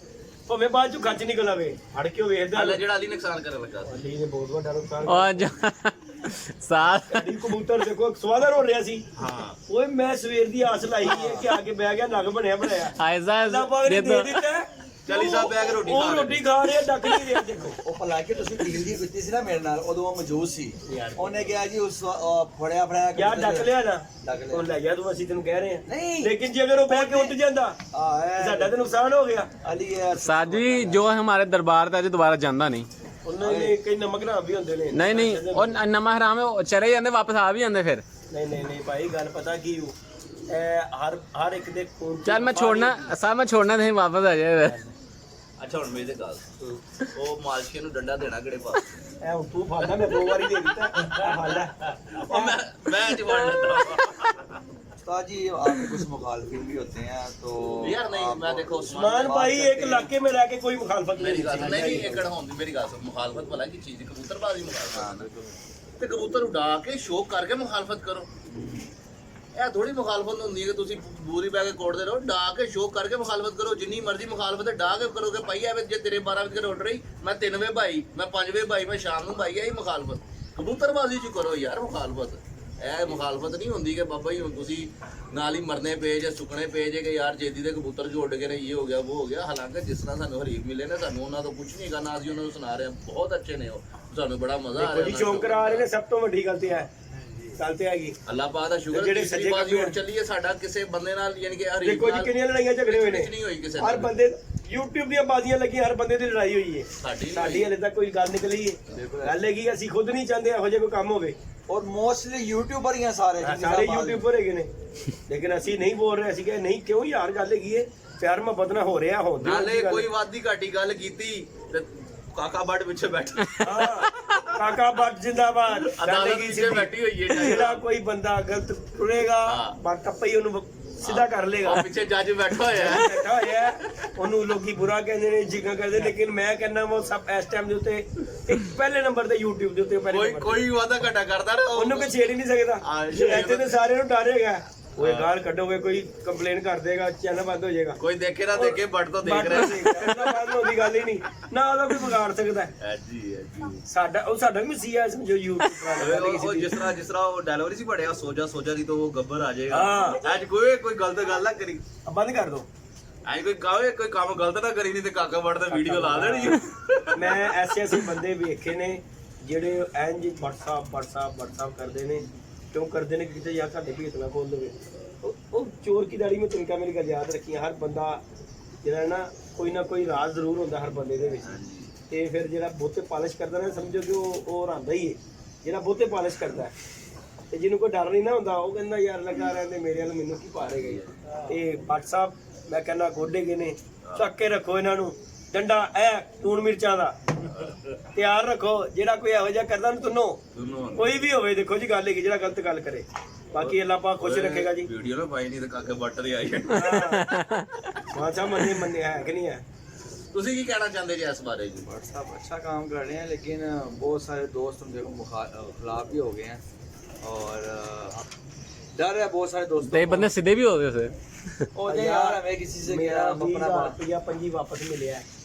ਭਾਵੇਂ ਬਾਅਦ ਚ ਖੱਚ ਨਿਕਲ ਆਵੇ ਫੜ ਕੇ ਵੇਖਦਾ ਹਲੇ ਜਿਹੜਾ ਲਈ ਨੁਕਸਾਨ ਕਰਨ ਲੱਗਾ ਸੀ ਅਲੀ ਨੇ ਬਹੁਤ ਵੱਡਾ ਨੁਕਸਾਨ ਉਹ ਸਾਹ ਸਾਡੀ ਕਬੂਤਰ ਦੇਖੋ ਸਵਾਦਰ ਹੋ ਰਿਹਾ ਸੀ। ਹਾਂ ਓਏ ਮੈਂ ਸਵੇਰ ਦੀ ਆਸ ਲਾਈ ਹੈ ਕਿ ਆ ਕੇ ਬਹਿ ਗਿਆ ਨਗ ਬਣਿਆ ਬਣਾਇਆ ਆਇਜ਼ਾ ਅੱਲਾ ਪਾਕ ਨੇ ਦੇ ਦੇ ਦੋ ਦਿੱਤਾ ਚਾਲੀ ਸਾਹਿਬ ਬਹਿ ਕੇ ਰੋਟੀ ਉਹ ਖਾ ਰਹੇ। ਰੋਟੀ ਖਾ ਰਿਹਾ ਡੱਕ ਨਹੀਂ ਰਿਹਾ ਦੇਖੋ ਉਹ ਭਲਾ ਕਿ ਤੁਸੀਂ ਡੀਲ ਦੀ ਕੀਤੀ ਸੀ ਨਾ ਮੇਰੇ ਨਾਲ, ਉਦੋਂ ਉਹ ਮੌਜੂਦ ਸੀ। ਉਹਨੇ ਕਿਹਾ ਜੀ ਉਸ ਫੜਿਆ ਯਾਰ ਡੱਕ ਲਿਆ ਨਾ ਡੱਕ ਲਿਆ। ਉਹ ਲੈ ਗਿਆ ਤੂੰ, ਅਸੀਂ ਤੈਨੂੰ ਕਹਿ ਰਹੇ ਹਾਂ ਨਹੀਂ। ਲੇਕਿਨ ਜੇ ਅਗਰ ਉਹ ਬਹਿ ਕੇ ਉੱਠ ਜਾਂਦਾ ਸਾਡਾ ਤਾਂ ਨੁਕਸਾਨ ਹੋ ਗਿਆ। ਅਲੀ ਹੈ ਸਾਜੀ ਜੋ ਹਮਾਰੇ ਦਰਬਾਰ ਤੇ ਅੱਜ ਦੁਬਾਰਾ ਜਾਂਦਾ ਨਹੀਂ ਉਹਨਾਂ ਨੇ ਕਈ ਨਮਕ ਨਾਮ ਵੀ ਹੁੰਦੇ ਨੇ। ਨਹੀਂ ਨਹੀਂ ਉਹ ਨਮਾ ਹਰਾਮ ਹੈ, ਉਹ ਚਲੇ ਜਾਂਦੇ ਵਾਪਸ ਆ ਵੀ ਜਾਂਦੇ ਫਿਰ। ਨਹੀਂ ਨਹੀਂ ਨਹੀਂ ਭਾਈ ਗੱਲ ਪਤਾ ਕੀ ਹੋ ਹਰ ਇੱਕ ਦੇ ਖੂਨ ਚ ਚੱਲ ਮੈਂ ਛੋੜਨਾ ਸਾਹਿਬ, ਮੈਂ ਛੋੜਨਾ ਨਹੀਂ, ਵਾਪਸ ਆ ਜਾਏ। ਅੱਛਾ ਹੁਣ ਮੇਰੀ ਤੇ ਗੱਲ ਉਹ ਮਾਲਸ਼ੇ ਨੂੰ ਡੰਡਾ ਦੇਣਾ ਕਿਹੜੇ ਪਾਸ ਐ ਹੁਣ ਤੂੰ ਫਾਲਦਾ ਮੈਂ 2 ਵਾਰੀ ਦੇ ਦਿੱਤਾ ਫਾਲਦਾ ਉਹ ਮੈਂ ਅੱਜ ਵੜ ਲੈਂਦਾ उस्ताद जी आपके कुछ मुखालफिन भी होते हैं तो यार नहीं मैं देखो उस्मान भाई एक इलाके में रह के कोई मुखालफत मेरी नहीं ਗੱਲ ਨਹੀਂ एकड़ होंदी मेरी ਗੱਲ ਸੁਣ ਮੁਖਾਲਫਤ ਭਲਾ ਕੀ ਚੀਜ਼ ਕਬੂਤਰਬਾਜ਼ੀ ਮੁਖਾਲਫਤ ਤੇ ਕਬੂਤਰ ਉਡਾ ਕੇ ਸ਼ੌਕ ਕਰਕੇ ਮੁਖਾਲਫਤ ਕਰੋ। ਇਹ ਥੋੜੀ ਮੁਖਾਲਫਤ ਹੁੰਦੀ ਹੈ ਕਿ ਤੁਸੀਂ ਬੂਰੀ ਬੈ ਕੇ ਕੋੜਦੇ ਰਹੋ, ਡਾ ਕੇ ਸ਼ੌਕ ਕਰਕੇ ਮੁਖਾਲਫਤ ਕਰੋ। ਜਿੰਨੀ ਮਰਜ਼ੀ ਮੁਖਾਲਫਤ ਡਾ ਕੇ ਕਰੋਗੇ ਭਾਈ ਐਵੇਂ ਜੇ ਤੇਰੇ 12 ਵਜੇ ਉੱਡ ਰਹੀ ਮੈਂ 3 ਵਜੇ ਭਾਈ ਮੈਂ 5 ਵਜੇ ਭਾਈ ਮੈਂ ਸ਼ਾਮ ਨੂੰ ਭਾਈ ਇਹ ਮੁਖਾਲਫਤ ਕਬੂਤਰਬਾਜ਼ੀ ਚ ਕਰੋ ਯਾਰ। ਮੁਖਾਲਫਤ ਇਹ ਮੁਖਾਲਫਤ ਨਹੀਂ ਹੁੰਦੀ ਕਿ ਬਾਬਾ ਜੀ ਹੁਣ ਤੁਸੀਂ ਨਾਲ ਹੀ ਮਰਨੇ ਪਏ ਜਾਂ ਸੁੱਕਣੇ ਪਏ ਜੇ ਕਿ ਯਾਰ ਜੇਦੀ ਦੇ ਕਬੂਤਰ ਜੋ ਉੱਡ ਕੇ ਨੇ ਇਹ ਹੋ ਗਿਆ ਉਹ ਹੋ ਗਿਆ। ਹਾਲਾਂਕਿ ਜਿਸ ਤਰ੍ਹਾਂ ਸਾਨੂੰ ਹਰੀਫ ਮਿਲੇ ਨੇ ਸਾਨੂੰ ਉਹਨਾਂ ਤੋਂ ਕੁਝ ਨਹੀਂ ਕਰਨਾ, ਅਸੀਂ ਉਹਨਾਂ ਨੂੰ ਸੁਣਾ ਰਹੇ ਹਾਂ ਬਹੁਤ ਅੱਛੇ ਨੇ ਉਹ, ਸਾਨੂੰ ਬੜਾ ਮਜ਼ਾ ਆ ਕੋਈ ਰਿਹਾ। ਸ਼ੌਕ ਕਰਾ ਰਹੇ ਨੇ, ਸਭ ਤੋਂ ਵੱਡੀ ਗਲਤੀ ਹੈ ਗਲਤੀ ਹੈਗੀ। ਅੱਲਾਹ ਪਾਕ ਦਾ ਸ਼ੁਕਰ ਜਿਹੜੇ ਤੀਸਰੀ ਸੱਜੇ ਬਾਜ਼ੀ ਖੱਬੇ ਹੁਣ ਚੱਲੀ ਹੈ ਸਾਡਾ ਕਿਸੇ ਬੰਦੇ ਨਾਲ ਯਾਨੀ ਕਿ ਹਰੀਫ ਦੇਖੋ ਜੀ ਕਿੰਨੀਆਂ ਲੜਾਈਆਂ ਝਗੜੇ ਹੋਏ ਨੇ, ਨਹੀਂ ਹੋਈ ਕਿਸੇ ਹਰ ਨਾਲ। ਬੰਦੇ YouTube ਦੀਆਂ ਬਾਜ਼ੀਆਂ ਲੱਗੀਆਂ, ਹਰ ਬੰਦੇ ਦੀ ਲੜਾਈ ਹੋਈ ਹੈ। ਸਾਡੀ ਸਾਡੀ ਹਲੇ ਤੱਕ ਕੋਈ ਗੱਲ ਨਿਕਲੀ ਹੈ ਗੱਲ ਹੈਗੀ ਅਸੀਂ ਖੁਦ ਨਹੀਂ ਚਾਹੁੰਦੇ ਇਹੋ ਜਿਹਾ ਕੋਈ ਕੰਮ ਹੋਵੇ। और मोस्टली यूट्यूबर ही हैं सारे ਸਾਰੇ ਯੂਟਿਊਬਰ ਹੈਗੇ ਨੇ, ਲੇਕਿਨ ਅਸੀਂ ਨਹੀਂ ਬੋਲ ਰਹੇ। ਅਸੀਂ ਕਹੇ ਨਹੀਂ ਕਿਉਂ ਯਾਰ ਗੱਲ ਹੈਗੀ ਹੈ, ਪਿਆਰ ਮੁਹੱਬਤ ਨਾਲ ਹੋ ਰਿਹਾ ਹੁੰਦੀ ਨਾਲੇ ਕੋਈ ਵਾਦੀ ਘਾਟੀ ਗੱਲ ਕੀਤੀ ਤੇ ਕਾਕਾ ਬੱਟ ਪਿੱਛੇ ਬੈਠਾ ਕਾਕਾ ਬੱਟ ਜਿੰਦਾਬਾਦ ਗੱਲ ਅਦਾਲਤ ਹੈਗੀ ਪਿੱਛੇ ਸਿੱਧੀ। ਬੈਠੀ ਹੋਈ ਹੈ ਜਿਹੜਾ ਕੋਈ ਬੰਦਾ ਗਲਤ ਟੁਰੇਗਾ ਹਾਂ। ਬੱਟ ਆਪੇ ਹੀ ਉਹਨੂੰ ਸਿੱਧਾ ਕਰ ਲੇਗਾ। ਉਹ ਪਿੱਛੇ ਜੱਜ ਬੈਠਾ ਹੋਇਆ ਹੈ। ਬੈਠਾ ਹੋਇਆ ਹੈ, ਉਹਨੂੰ ਲੋਕੀ ਬੁਰਾ ਕਹਿੰਦੇ ਨੇ ਜਿਗਾ ਕਰਦੇ, ਲੇਕਿਨ ਮੈਂ ਕਹਿੰਦਾ ਉਹ ਸਭ ਇਸ ਟਾਈਮ ਦੇ ਉੱਤੇ ਇੱਕ ਪਹਿਲੇ ਨੰਬਰ ਤੇ YouTube ਦੇ ਉੱਤੇ ਪਹਿਲੇ ਕੋਈ ਨੰਬਰ ਕੋਈ ਵਾਦਾ ਘਟਾ ਕਰਦਾ ਨਾ ਉਹਨੂੰ ਕੋਈ ਛੇੜ ਹੀ ਨਹੀਂ ਸਕਦਾ। ਹਾਂ, ਛੇੜ ਇੱਥੇ ਤੇ ਸਾਰਿਆਂ ਨੂੰ ਡਰ ਹੈਗਾ, ਉਹ ਗਾਲ ਕੱਢੋਗੇ ਕੋਈ ਕੰਪਲੇਨ ਕਰ ਦੇਗਾ ਚੈਨਲ ਬੰਦ ਹੋ ਜਾਏਗਾ। ਕੋਈ ਦੇਖੇ ਨਾ ਦੇਖੇ ਬੱਟ ਤੋਂ ਦੇਖ ਰਿਹਾ ਸੀ। ਬੰਦ ਹੋਣ ਦੀ ਗੱਲ ਹੀ ਨਹੀਂ ਨਾ, ਉਹਦਾ ਕੋਈ ਵਿਗਾੜ ਸਕਦਾ ਹੈ। ਐਜੀ ਸਾਡਾ ਵੀ ਮਸੀਹਾ ਹੈ ਸਮਝੋ YouTube ਉਹ ਜਿਸ ਤਰ੍ਹਾਂ ਉਹ ਡੈਲੀਵਰੀ ਸੀ ਬੜਿਆ ਸੋਜਾ ਦੀ ਤੋਂ ਉਹ ਗੱਬਰ ਆ ਹਾਂ। ਜਾਏਗਾ। ਅੱਜ ਕੋਈ ਗਲਤ ਗੱਲ ਨਾ ਕਰੀ, ਬੰਦ ਕਰ ਦੋ। ਅੱਜ ਕੋਈ ਕਾਵੇ ਕੋਈ ਕੰਮ ਗਲਤ ਨਾ ਕਰੀ, ਨਹੀਂ ਤੇ ਕਾਕਾ ਬੱਟ ਤੇ ਵੀਡੀਓ ਲਾ ਦੇਣੀ। ਮੈਂ ਐਸੇ ਬੰਦੇ ਵੇਖੇ ਨੇ ਜਿਹੜੇ ਇੰਜ WhatsApp ਕਰਦੇ ਨੇ। ਕਿਉਂ ਕਰਦੇ ਨੇ? ਕਿਤੇ ਯਾਰ ਸਾਡੇ ਭੇਤ ਨਾ ਖੋਲ ਦੇਵੇ। ਉਹ ਚੋਰ ਕੀ ਦਾੜੀ ਮੈਂ ਤਰੀਕਾ ਮੇਰੀ ਗੱਲ ਯਾਦ ਰੱਖੀ। ਹਰ ਬੰਦਾ ਜਿਹੜਾ ਨਾ ਕੋਈ ਰਾਜ਼ ਜ਼ਰੂਰ ਹੁੰਦਾ ਹਰ ਬੰਦੇ ਦੇ ਵਿੱਚ, ਤੇ ਫਿਰ ਜਿਹੜਾ ਬਹੁਤੇ ਪਾਲਿਸ਼ ਕਰਦਾ ਨਾ ਸਮਝੋ ਕਿ ਉਹ ਰਾਂਦਾ ਹੀ ਹੈ ਜਿਹੜਾ ਬਹੁਤੇ ਪਾਲਿਸ਼ ਕਰਦਾ ਹੈ। ਤੇ ਜਿਹਨੂੰ ਕੋਈ ਡਰ ਨਹੀਂ ਨਾ ਹੁੰਦਾ ਉਹ ਕਹਿੰਦਾ ਯਾਰ ਲੱਗਾ ਰਹਿੰਦੇ ਮੇਰੇ ਵੱਲ, ਮੈਨੂੰ ਕੀ ਪਾ ਰਹੇਗਾ ਯਾਰ। ਤੇ WhatsApp ਮੈਂ ਕਹਿੰਦਾ ਗੋਡੇ ਗਏ ਨੇ, ਚੱਕ ਕੇ ਰੱਖੋ ਇਹਨਾਂ ਨੂੰ ਡੰਡਾ ਇਹ ਲੂਣ ਮਿਰਚਾਂ ਦਾ ਤਿਆਰ ਰੱਖੋ। ਜਿਹੜਾ ਕੋਈ ਇਹੋ ਜਿਹਾ ਕਰਦਾ ਨੂੰ ਤੁੰਨੋ ਕੋਈ ਵੀ ਹੋਵੇ, ਦੇਖੋ ਜੀ ਗੱਲ ਹੈਗੀ ਜਿਹੜਾ ਗਲਤ ਗੱਲ ਕਰੇ। ਬਾਕੀ ਅੱਲਾਹ ਪਾਕ ਖੁਸ਼ ਰੱਖੇਗਾ ਜੀ। ਵੀਡੀਓ ਨਾ ਪਾਈ ਨਹੀਂ ਤੇ ਕਾਕੇ ਬੱਟ ਦੇ ਆਈ। ਮਾਚਾ ਮੰਨੇ ਹੈ ਕਿ नहीं है? ਤੁਸੀਂ ਕੀ ਕਹਿਣਾ ਚਾਹੁੰਦੇ ਜੀ ਇਸ ਬਾਰੇ ਜੀ? व्हाट्सएप अच्छा काम कर रहे हैं, लेकिन बहुत सारे दोस्त उनके खिलाफ भी हो गए हैं और डर है बहुत सारे दोस्तों ਤੇ ਇਹ ਬੰਦੇ ਸਿੱਧੇ ਵੀ ਹੋ ਗਏ ਸੇ। को। ओ यार हमें किसी से मेरा क्या अपना 20,000 रुपया पंजी वापस मिले है,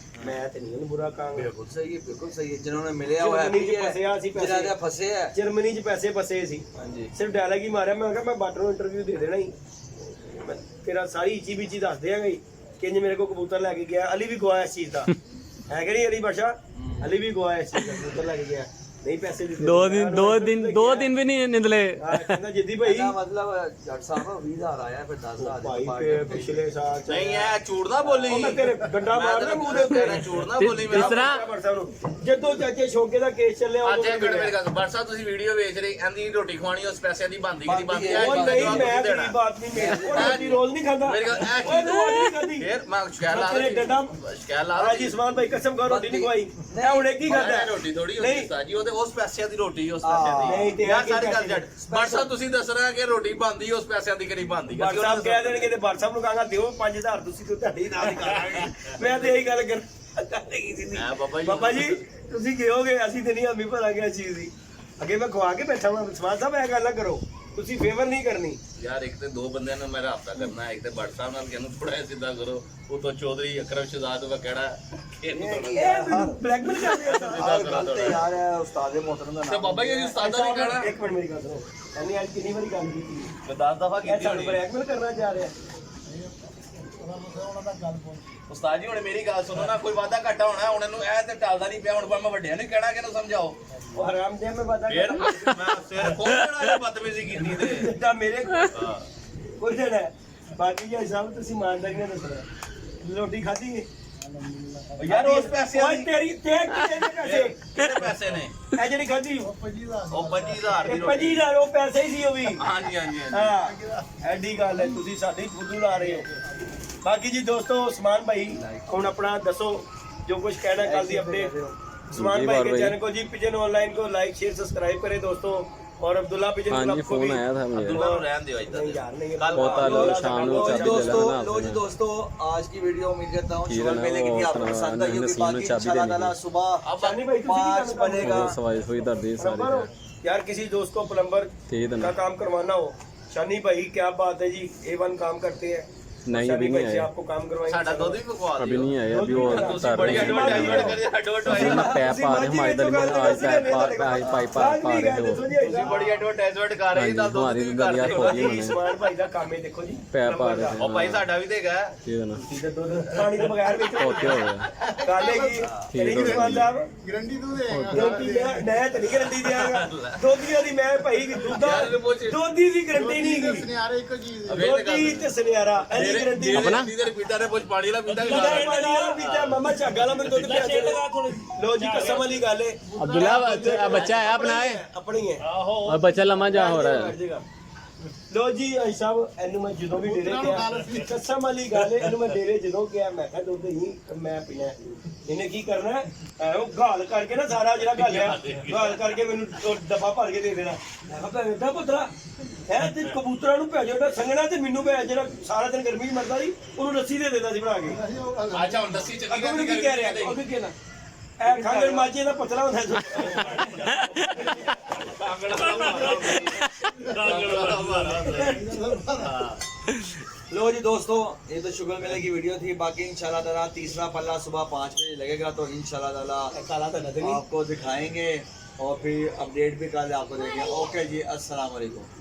मैं तो नहीं बुरा काम। बिल्कुल सही है, बिल्कुल सही है। जिन्होंने मिले हुआ है जर्मनी च फसे सी पैसे। जिन्होंने फंसे है। जर्मनी च पैसे फसे सी, हाँ जी सिर्फ डायलॉग ही मारा। मैं कहा मैं बाटर ਨੂੰ ਇੰਟਰਵਿਊ ਦੇ ਦੇਣਾ ਹੀ, ਮੈਂ ਤੇਰਾ ਸਾਰੀ ਇੱਚੀ ਬੀਚੀ ਦੱਸ ਦਿਆਂਗਾ ਹੀ ਕਿ ਇੰਜ ਮੇਰੇ ਕੋ ਕਬੂਤਰ ਲੈ ਕੇ ਗਿਆ। ਅਲੀ ਵੀ ਗਵਾਇਆ ਇਸ ਚੀਜ਼ ਦਾ ਹੈ ਕਿ ਨਹੀਂ ਅਲੀ ਬਾਸ਼ਾ? ਅਲੀ ਵੀ ਗਵਾਇਆ ਇਸ ਚੀਜ਼ ਦਾ, ਕਬੂਤਰ ਲੈ ਕੇ ਗਿਆ ਨਹੀਂ ਪੈਸੇ ਦਿੱਤੇ। 2 ਦਿਨ ਵੀ ਨਹੀਂ ਨਿਕਲੇ। ਹਾਂ ਕਹਿੰਦਾ ਜਿੱਦੀ ਭਾਈ ਇਹਦਾ ਮਤਲਬ ਜੱਟ ਸਾਹਿਬ 20,000 ਆਇਆ ਫਿਰ 10,000 ਭਾਈ ਫਿਰ ਪਿਛਲੇ ਸਾਲ ਨਹੀਂ ਇਹ ਝੂਠ ਨਾ ਬੋਲੀ। ਉਹ ਮੈਂ ਤੇਰੇ ਡੰਡਾ ਮਾਰਨਾ ਮੂੰਹ ਦੇ ਉੱਤੇ। ਝੂਠ ਨਾ ਬੋਲੀ ਇਸ ਮੇਰਾ। ਤਰ੍ਹਾਂ ਜਦੋਂ ਚਾਚੇ ਸ਼ੋਕੇ ਦਾ ਕੇਸ ਚੱਲਿਆ ਅੱਜ ਉਦੋਂ ਇਹ ਮਿੰਟ ਮੇਰੀ ਗੱਲ ਬੱਟ ਸਾਹਿਬ ਤੁਸੀਂ ਵੀਡੀਓ ਵੇਚ ਰਹੇ ਇਹਦੀ ਰੋਟੀ ਖਵਾਣੀ ਉਸ ਪੈਸਿਆਂ ਦੀ ਬੰਦੀ ਕਿਦੀ ਬੰਦੀ ਹੈ। ਉਹ ਨਹੀਂ ਮੈਂ ਗਰੀਬ ਆਦਮੀ ਮੈਂ ਰੋਜ਼ ਨਹੀਂ ਖਾਂਦਾ। ਮੇਰੀ ਗੱਲ ਇਹ ਉਹ ਰੋਜ਼ ਨਹੀਂ ਖਾਂਦੀ। ਫਿਰ ਮੈਂ ਸ਼ਿਕਾਇਤ ਲਾ ਤੇਰੇ ਡੰਡਾ ਸ਼ਿਕਾਇਤ ਲਾ ਹਾਂ ਜੀ ਸਮਾਨ ਭਾਈ ਕਸਮ ਕਰ ਰੋਟੀ ਨਹੀਂ ਖਵਾਈ। ਇਹ ਹੁਣ ਇੱਕ ਹੀ ਖਾਂਦਾ ਹੈ। ਰੋਟੀ ਥੋੜੀ ਨਹੀਂ। ਹੁੰਦੀ ਸਾਜੀ ਉਹ ਤੇ ਉਸ ਪੈਸਿਆਂ ਦੀ ਰੋਟੀ ਉਸ ਪੈਸਿਆਂ ਨਹੀਂ ਦੀ ਤੇ ਯਾਰ ਸਾਰੀ ਗੱਲ ਜੱਟ ਬੱਟ ਸਾਹਿਬ ਤੁਸੀਂ ਦੱਸ ਰਹੇ ਕਿ ਰੋਟੀ ਬੰਦੀ ਉਸ ਪੈਸਿਆਂ ਦੀ ਕਿ ਨਹੀਂ ਬੰਦੀ ਬਾਟ ਸਾਹਿਬ ਕਹਿ ਦੇਣਗੇ ਤੇ ਬਾਟ ਸਾਹਿਬ ਨੂੰ ਕਹਾਂਗਾ ਦਿਓ 5,000 ਤੁਸੀਂ ਤੇ ਤੁਹਾਡੀ ਨਾਲ ਹੀ ਕਰਾਂਗੇ। ਮੈਂ ਤੇ ਇਹੀ ਗੱਲ ਕਰਨੀ ਸੀ। ਐ ਬਾਬਾ ਜੀ ਬਾਬਾ ਜੀ ਤੁਸੀਂ ਕਹੋਗੇ ਅਸੀਂ ਤੇ ਨਹੀਂ ਹਮੀ ਭਰਾਂਗੇ ਇਸ ਚੀਜ਼ ਦੀ। ਅੱਗੇ ਮੈਂ ਖਵਾ ਕੇ ਬੈਠਾ ਹਾਂ ਸਮਾਨ ਸਾਹਿਬ ਇਹ ਗੱਲ ਨਾ ਕਰੋ। ਤੁਸੀਂ ਫੇਵਰ ਨਹੀਂ ਕਰਨੀ। ਯਾਰ ਇੱਕ ਤੇ ਦੋ ਬੰਦਿਆਂ ਨਾਲ ਮੈਂ ਰਾਬਤਾ ਕਰਨਾ ਹੈ, ਇੱਕ ਤੇ ਭੱਟ ਸਾਹਿਬ ਨਾਲ ਕਹਿੰਨੂੰ ਥੋੜਾ ਜਿਹਾ ਸਿੱਧਾ ਕਰੋ, ਉਹ ਤੋਂ ਚੌਧਰੀ ਅਕਰਮ ਸ਼ਹਜ਼ਾਦ ਵਾ ਕਿਹੜਾ ਇਹਨੂੰ ਥੋੜਾ ਬਲੈਕਮੇਲ ਕਰ ਰਿਹਾ ਆਹ ਗੱਲ ਤੇ ਯਾਰ ਹੈ ਉਸਤਾਦ ਮੋਹਤਰਮ ਦਾ ਤੇ ਨਾਮ ਬਾਬਾ ਜੀ ਉਸਤਾਦਾ ਨਹੀਂ ਕਹਿਣਾ। ਇੱਕ ਮਿੰਟ ਮੇਰੀ ਗੱਲ ਸੁਣੋ, ਇਹਨੇ ਅੱਜ ਕਿੰਨੀ ਵਾਰੀ ਗੱਲ ਕੀਤੀ, ਮੈਂ 10 ਦਫਾ ਇਹ ਕੀਤੀ ਸਾਨੂੰ ਹੋਣੀ। ਬਲੈਕਮੇਲ ਕਰਨਾ ਚਾਹ ਰਿਹਾ। ਉਸਤਾਦ ਜੀ ਹੁਣ ਮੇਰੀ ਗੱਲ ਸੁਣੋ ਨਾ, ਕੋਈ ਵਾਦਾ ਘਾਟਾ ਹੋਣਾ ਹੁਣ ਇਹਨੂੰ ਇਹ ਤੇ ਟਲਦਾ ਨਹੀਂ ਪਿਆ, ਹੁਣ ਮੈਂ ਵੱਡਿਆਂ ਨੂੰ ਕਹਿਣਾ ਕਿ ਇਹਨੂੰ ਸਮਝਾਓ। ਉਹ ਹਰਾਮ ਦੇ ਮੈਂ ਪਤਾ ਫੇਰ ਮੈਂ ਸਿਰ ਖੋਲ ਦੇਣਾ ਜੇ ਬਦਤਮੀਜ਼ੀ ਕੀਤੀ ਤੇ ਜਿੱਦਾਂ ਮੇਰੇ ਹਾਂ। ਕੋਈ ਦਿਨ ਹੈ। ਬਾਕੀ ਜੀ ਸਾਹਿਬ ਤੁਸੀਂ ਇਮਾਨਦਾਰੀ ਨਾਲ ਦੱਸਣਾ, ਰੋਟੀ ਖਾਧੀ ਹੈ? ਯਾਰ ਉਸ ਪੈਸੇ ਓਏ ਤੇਰੀ ਤੇ ਕਿੰਨੇ ਦੇ ਪੈਸੇ? ਕਿਹੜੇ ਪੈਸੇ ਨੇ? ਇਹ ਜਿਹੜੀ ਖਾਧੀ ਉਹ 25000 ਦੀ ਇਹ ਰੋਟੀ। 25000 ਉਹ ਪੈਸੇ ਹੀ ਸੀ ਉਹ ਵੀ। ਹਾਂਜੀ ਹਾਂਜੀ ਹਾਂਜੀ। ਹਾਂ ਐਡੀ ਗੱਲ ਹੈ, ਤੁਸੀਂ ਸਾਡੀ ਫੁੱਦੂ ਲਾ ਰਹੇ ਹੋ। ਬਾਕੀ ਜੀ ਦੋਸਤੋ ਉਸਮਾਨ ਭਾਈ ਹੁਣ अपना दसो जो कुछ कहना कल दी अपडेट। उस्मान भाई के चैनल को जी पिजन ऑनलाइन को लाइक शेयर सब्सक्राइब करें दोस्तों, और अब्दुल्ला पिजन हाँ जी, क्लब को भी। फोन आया था मुझे। अब्दुल्ला को रहने दो इधर। नहीं यार नहीं, कल होता लो शाम को चाबी दोस्तों दिलाना लो जी आपने। दोस्तों आज की वीडियो उम्मीद करता हूँ ठीक है शुगर ना, मेले की वो थी आपको अपना पसंद आई होगी। नसीम ने बाकी चाबी इंशाल्लाह देनी ताला थी। सुबह अब शानी भाई 5 बनेगा। वो सवाई सुई दर्दी प्लम्बर हो सारी यार, किसी दोस्त को प्लम्बर ठीक है का ना। काम करवाना हो, शानी भाई क्या बात है जी, A1 काम करते हैं। नहीं, शानी अभी भाई नहीं से आए। आपको काम करवाएंगे। साडा दूध भी पकवा अभी दियो। नहीं आया, अभी वो ਤੁਸੀਂ ਬੜੀ ਐਡਵਰਟਾਈਜ਼ਮੈਂਟ ਕਰੀ ਐਡਵਰਟਾਈਜ਼ਮੈਂਟ मैं पैप पा रहे हमारी दल में आज पैप पाइप पा रहे हो ਤੁਸੀਂ ਬੜੀ ਐਡਵਰਟਾਈਜ਼ਮੈਂਟ ਕਰ ਰਹੇ ਤਾਂ ਦੁੱਧ तुम्हारी ਵੀ तो ਕਰ दरिया ਰਹੇ ਹੋ। खोली उन्होंने उस्मान भाई का काम है, देखो जी पैप आ रहे ਉਹ थे ਭਾਈ ਸਾਡਾ ਵੀ ਦੇਗਾ। ठीक है ना। सीधे दूध पानी के बगैर बेचो। ओके हो गया। काले की ठीक है। उस्मान साहब गारंटी दूध मैं तो नहीं गारंटी देगा दोधी दी, मैं भाई दूधा दोधी दी गारंटी नहीं की दोधी ते सुनियारा एदी गारंटी अपना? लीटर पीता ने कुछ पानी ला पीता पीता मामा झागा ला मेरे दूध पिया। लो जी कसम वाली गल है, अब्दुल्ला बच्चा है अपना है अपनी है और बच्चा लम्हा जा हो रहा है। ਲੋ ਜੀ ਭਾਈ ਸਾਹਿਬ, ਇਹਨੂੰ ਮੈਂ ਜਦੋਂ ਵੀ ਡੇਰੇ ਗਿਆ ਕਸਮ ਵਾਲੀ ਗੱਲ ਹੈ, ਇਹਨੂੰ ਮੈਂ ਡੇਰੇ ਜਦੋਂ ਗਿਆ ਮੈਂ ਕਿਹਾ ਦੁੱਧ ਹੀ ਮੈਂ ਪੀਣਾ। ਇਹਨੇ ਕੀ ਕਰਨਾ ਹੈ, ਉਹ ਗਾਲ ਕਰਕੇ ਨਾ ਸਾਰਾ ਜਿਹੜਾ ਗਾਲਿਆ ਗਾਲ ਕਰਕੇ ਮੈਨੂੰ ਉਹ ਡੱਬਾ ਭਰ ਕੇ ਦੇ ਦੇਣਾ। ਮੈਂ ਕਿਹਾ ਭੈਣ ਦਾ ਪੁੱਤਰਾ ਹੈ ਤੇ ਕਬੂਤਰਾਂ ਨੂੰ ਭੇਜੋ ਜਿਹੜਾ ਸੰਗਣਾ ਤੇ ਮੈਨੂੰ ਭੇਜ ਜਿਹੜਾ ਸਾਰਾ ਦਿਨ ਗਰਮੀ 'ਚ ਮਰਦਾ ਸੀ, ਉਹਨੂੰ ਰੱਸੀ ਦੇ ਦਿੰਦਾ ਸੀ ਬਣਾ ਕੇ। ਅੱਛਾ ਹੁਣ ਦੱਸੀ ਚੱਲੀ ਅੱਗੋਂ ਕੀ ਕਹਿ ਰਿਹਾ ਉਹ ਕੀ ਕਹਿਣਾ ਇਹ ਖਾਂਗਰ ਮਾਝੇ ਦਾ ਪਤਲਾ ਹੁੰਦਾ ਸੀ। लो जी दोस्तों ये तो शुगर मेले की वीडियो थी। बाकी इंशाल्लाह ताला तीसरा पल्ला सुबह 5 बजे लगेगा तो इंशाल्लाह ताला काला तो नजर नहीं। आपको दिखाएंगे और फिर अपडेट भी कल आपको देंगे। ओके जी, अस्सलाम वालेकुम।